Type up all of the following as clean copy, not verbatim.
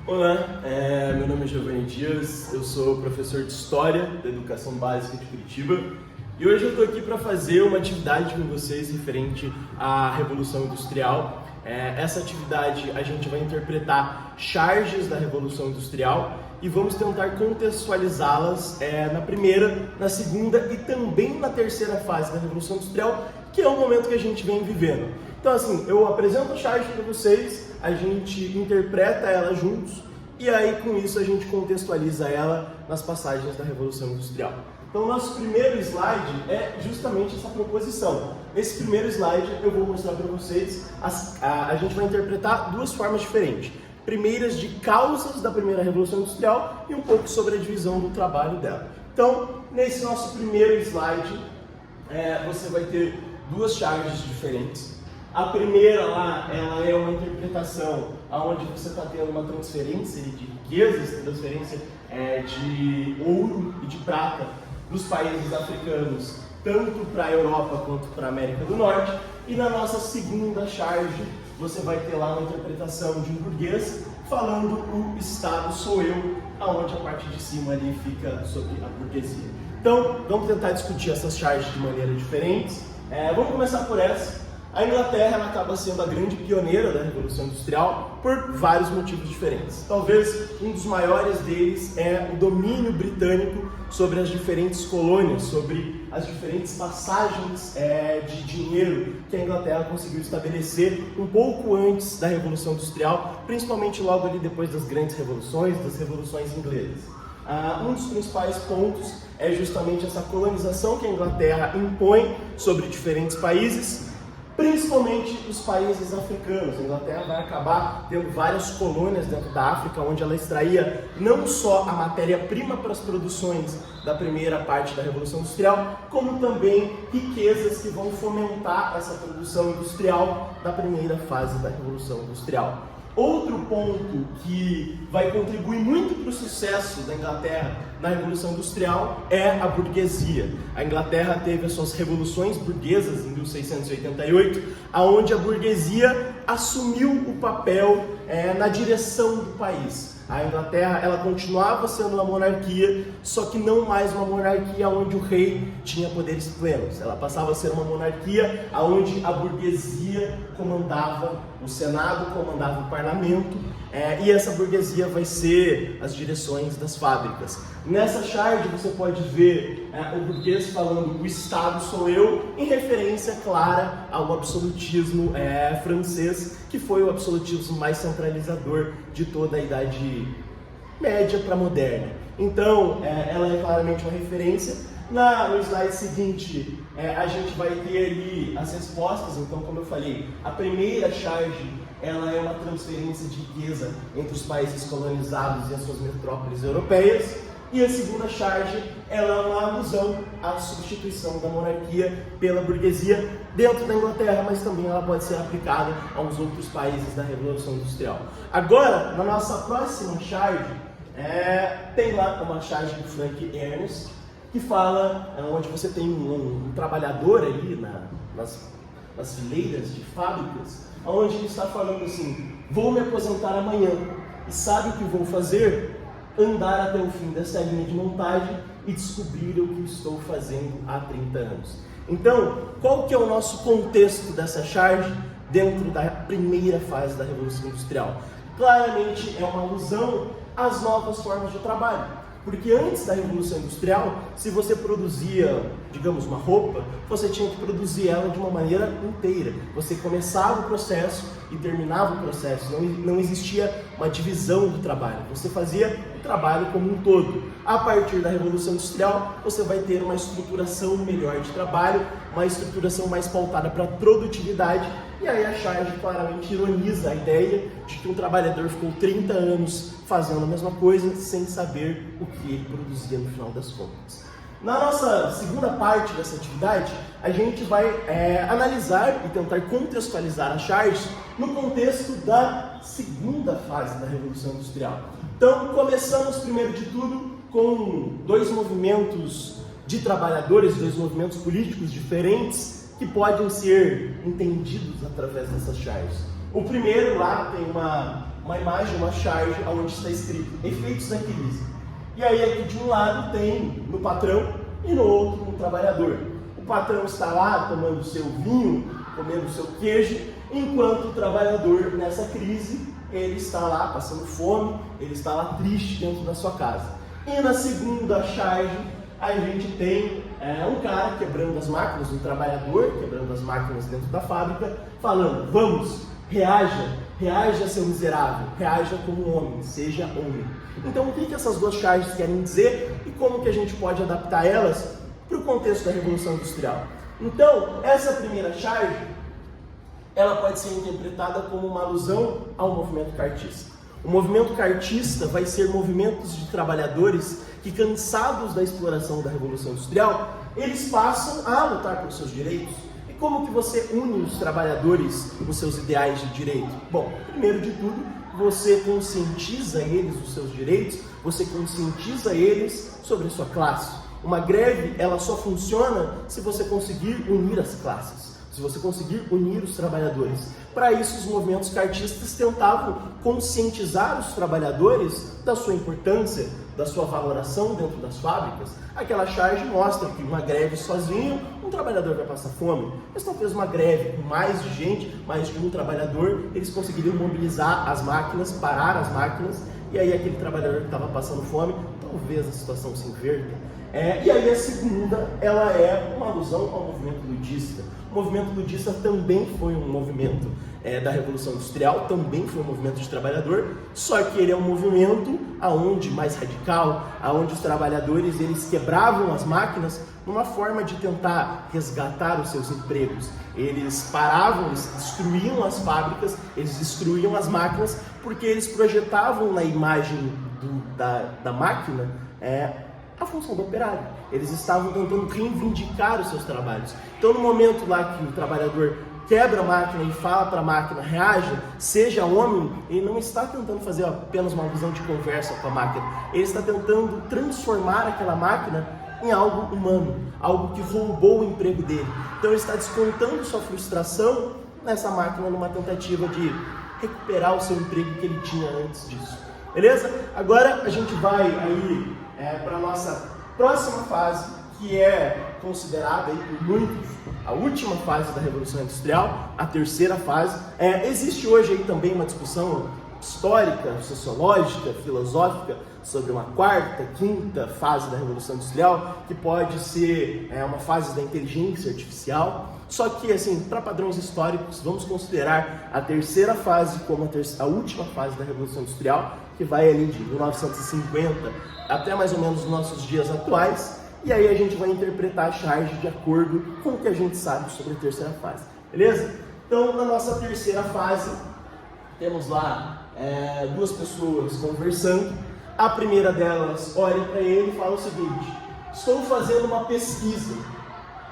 Olá, meu nome é Giovanni Dias, eu sou professor de História da Educação Básica de Curitiba e hoje eu estou aqui para fazer uma atividade com vocês referente à Revolução Industrial. Essa atividade a gente vai interpretar charges da Revolução Industrial e vamos tentar contextualizá-las na primeira, na segunda e também na terceira fase da Revolução Industrial, que é o momento que a gente vem vivendo. Então assim, eu apresento a charge para vocês, a gente interpreta ela juntos e aí com isso a gente contextualiza ela nas passagens da Revolução Industrial. Então o nosso primeiro slide é justamente essa proposição. Nesse primeiro slide eu vou mostrar para vocês, a gente vai interpretar duas formas diferentes. Primeiras de causas da primeira Revolução Industrial e um pouco sobre a divisão do trabalho dela. Então, nesse nosso primeiro slide, você vai ter duas charges diferentes. A primeira lá, ela é uma interpretação onde você está tendo uma transferência de riquezas, transferência de ouro e de prata dos países africanos, tanto para a Europa quanto para a América do Norte. E na nossa segunda charge, você vai ter lá uma interpretação de um burguês falando o Estado sou eu, aonde a parte de cima ali fica sobre a burguesia. Então, vamos tentar discutir essas charges de maneira diferente. Vamos começar por essa. A Inglaterra ela acaba sendo a grande pioneira da Revolução Industrial por vários motivos diferentes. Talvez um dos maiores deles é o domínio britânico sobre as diferentes colônias, sobre as diferentes passagens de dinheiro que a Inglaterra conseguiu estabelecer um pouco antes da Revolução Industrial, principalmente logo ali depois das grandes revoluções, das revoluções inglesas. Um dos principais pontos é justamente essa colonização que a Inglaterra impõe sobre diferentes países, principalmente os países africanos. A Inglaterra vai acabar tendo várias colônias dentro da África, onde ela extraía não só a matéria-prima para as produções da primeira parte da Revolução Industrial, como também riquezas que vão fomentar essa produção industrial da primeira fase da Revolução Industrial. Outro ponto que vai contribuir muito para o sucesso da Inglaterra na Revolução Industrial é a burguesia. A Inglaterra teve as suas revoluções burguesas em 1688, onde a burguesia assumiu o papel na direção do país. A Inglaterra ela continuava sendo uma monarquia, só que não mais uma monarquia onde o rei tinha poderes plenos. Ela passava a ser uma monarquia onde a burguesia comandava o Senado, comandava o parlamento, e essa burguesia vai ser as direções das fábricas. Nessa charge você pode ver o burguês falando o Estado sou eu, em referência clara ao absolutismo francês, que foi o absolutismo mais centralizador de toda a Idade Média para moderna. Então, ela é claramente uma referência. No slide seguinte, a gente vai ter ali as respostas. Então, como eu falei, a primeira charge ela é uma transferência de riqueza entre os países colonizados e as suas metrópoles europeias. E a segunda charge ela é uma alusão à substituição da monarquia pela burguesia dentro da Inglaterra, mas também ela pode ser aplicada aos outros países da Revolução Industrial. Agora, na nossa próxima charge, tem lá uma charge do Frank Ernest, que fala onde você tem um trabalhador ali nas fileiras de fábricas, onde ele está falando assim: vou me aposentar amanhã e sabe o que vou fazer? Andar até o fim dessa linha de montagem e descobrir o que estou fazendo há 30 anos. Então, qual que é o nosso contexto dessa charge dentro da primeira fase da Revolução Industrial? Claramente é uma alusão às novas formas de trabalho. Porque antes da Revolução Industrial, se você produzia, digamos, uma roupa, você tinha que produzir ela de uma maneira inteira. Você começava o processo e terminava o processo. Não existia uma divisão do trabalho. Você fazia o trabalho como um todo. A partir da Revolução Industrial, você vai ter uma estruturação melhor de trabalho, uma estruturação mais pautada para a produtividade. E aí a charge claramente ironiza a ideia de que um trabalhador ficou 30 anos fazendo a mesma coisa sem saber o que ele produzia no final das contas. Na nossa segunda parte dessa atividade, a gente vai analisar e tentar contextualizar a charge no contexto da segunda fase da Revolução Industrial. Então, começamos primeiro de tudo com dois movimentos de trabalhadores, dois movimentos políticos diferentes que podem ser entendidos através dessas charges. O primeiro lá tem uma uma imagem, uma charge, onde está escrito efeitos da crise. E aí aqui de um lado tem no patrão e no outro um trabalhador. O patrão está lá tomando seu vinho, comendo seu queijo, enquanto o trabalhador nessa crise, ele está lá passando fome, ele está lá triste dentro da sua casa. E na segunda charge, a gente tem um cara quebrando as máquinas, um trabalhador quebrando as máquinas dentro da fábrica, falando: vamos, reaja seu miserável, reaja como homem, seja homem. Então o que essas duas charges querem dizer e como que a gente pode adaptar elas para o contexto da Revolução Industrial? Então, essa primeira charge, ela pode ser interpretada como uma alusão ao movimento cartista. O movimento cartista vai ser movimentos de trabalhadores que, cansados da exploração da Revolução Industrial, eles passam a lutar por seus direitos. E como que você une os trabalhadores com seus ideais de direito? Bom, primeiro de tudo, você conscientiza eles dos seus direitos, você conscientiza eles sobre a sua classe. Uma greve, ela só funciona se você conseguir unir as classes, se você conseguir unir os trabalhadores. Para isso, os movimentos cartistas tentavam conscientizar os trabalhadores da sua importância, da sua valoração dentro das fábricas. Aquela charge mostra que uma greve sozinho, um trabalhador vai passar fome. Mas talvez uma greve com mais de gente, mais de um trabalhador, eles conseguiriam mobilizar as máquinas, parar as máquinas, e aí aquele trabalhador que estava passando fome, talvez a situação se inverta. E aí a segunda, ela é uma alusão ao movimento ludista. O movimento ludista também foi um movimento da Revolução Industrial, também foi um movimento de trabalhador, só que ele é um movimento aonde mais radical, aonde os trabalhadores eles quebravam as máquinas numa forma de tentar resgatar os seus empregos. Eles paravam, eles destruíam as fábricas, eles destruíam as máquinas, porque eles projetavam na imagem da máquina a função do operário. Eles estavam tentando reivindicar os seus trabalhos. Então, no momento lá que o trabalhador quebra a máquina e fala para a máquina, reaja, seja homem, ele não está tentando fazer apenas uma visão de conversa com a máquina. Ele está tentando transformar aquela máquina em algo humano, algo que roubou o emprego dele. Então, ele está descontando sua frustração nessa máquina numa tentativa de recuperar o seu emprego que ele tinha antes disso. Beleza? Agora a gente vai aí para a nossa próxima fase, que é considerada aí por muitos a última fase da Revolução Industrial, a terceira fase. Existe hoje aí também uma discussão histórica, sociológica, filosófica sobre uma quarta, quinta fase da Revolução Industrial, que pode ser uma fase da inteligência artificial. Só que, assim, para padrões históricos, vamos considerar a terceira fase como a última fase da Revolução Industrial, que vai ali de 1950 até mais ou menos os nossos dias atuais. E aí a gente vai interpretar a charge de acordo com o que a gente sabe sobre a terceira fase, beleza? Então, na nossa terceira fase, temos lá duas pessoas conversando. A primeira delas olha para ele e fala o seguinte: estou fazendo uma pesquisa.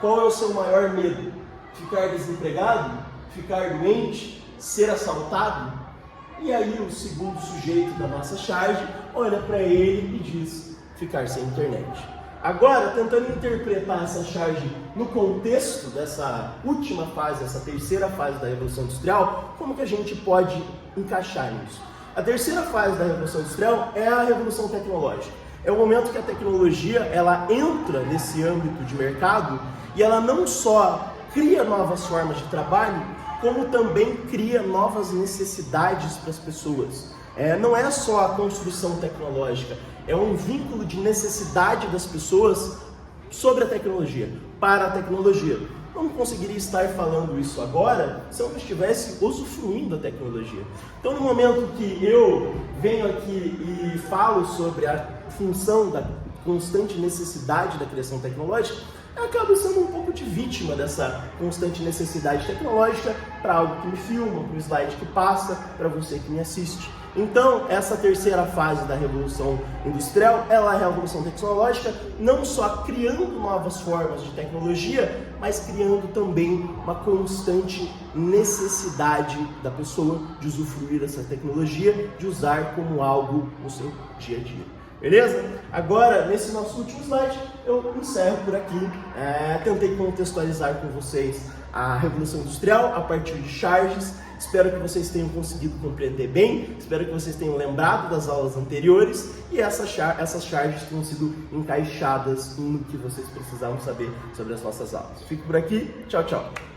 Qual é o seu maior medo? Ficar desempregado? Ficar doente? Ser assaltado? E aí o segundo sujeito da nossa charge olha para ele e diz: ficar sem internet. Agora, tentando interpretar essa charge no contexto dessa última fase, essa terceira fase da Revolução Industrial, como que a gente pode encaixar nisso? A terceira fase da Revolução Industrial é a Revolução Tecnológica. É o momento que a tecnologia ela entra nesse âmbito de mercado e ela não só cria novas formas de trabalho, como também cria novas necessidades para as pessoas. Não é só a construção tecnológica, é um vínculo de necessidade das pessoas sobre a tecnologia, para a tecnologia. Não conseguiria estar falando isso agora se eu não estivesse usufruindo da tecnologia. Então, no momento que eu venho aqui e falo sobre a função da constante necessidade da criação tecnológica, eu acabo sendo um pouco de vítima dessa constante necessidade tecnológica para algo que me filma, para o slide que passa, para você que me assiste. Então, essa terceira fase da Revolução Industrial, ela é a Revolução Tecnológica, não só criando novas formas de tecnologia, mas criando também uma constante necessidade da pessoa de usufruir dessa tecnologia, de usar como algo no seu dia a dia. Beleza? Agora, nesse nosso último slide, eu encerro por aqui. Tentei contextualizar com vocês a Revolução Industrial a partir de charges. Espero que vocês tenham conseguido compreender bem, espero que vocês tenham lembrado das aulas anteriores e essas charges tenham sido encaixadas no que vocês precisavam saber sobre as nossas aulas. Fico por aqui, tchau, tchau!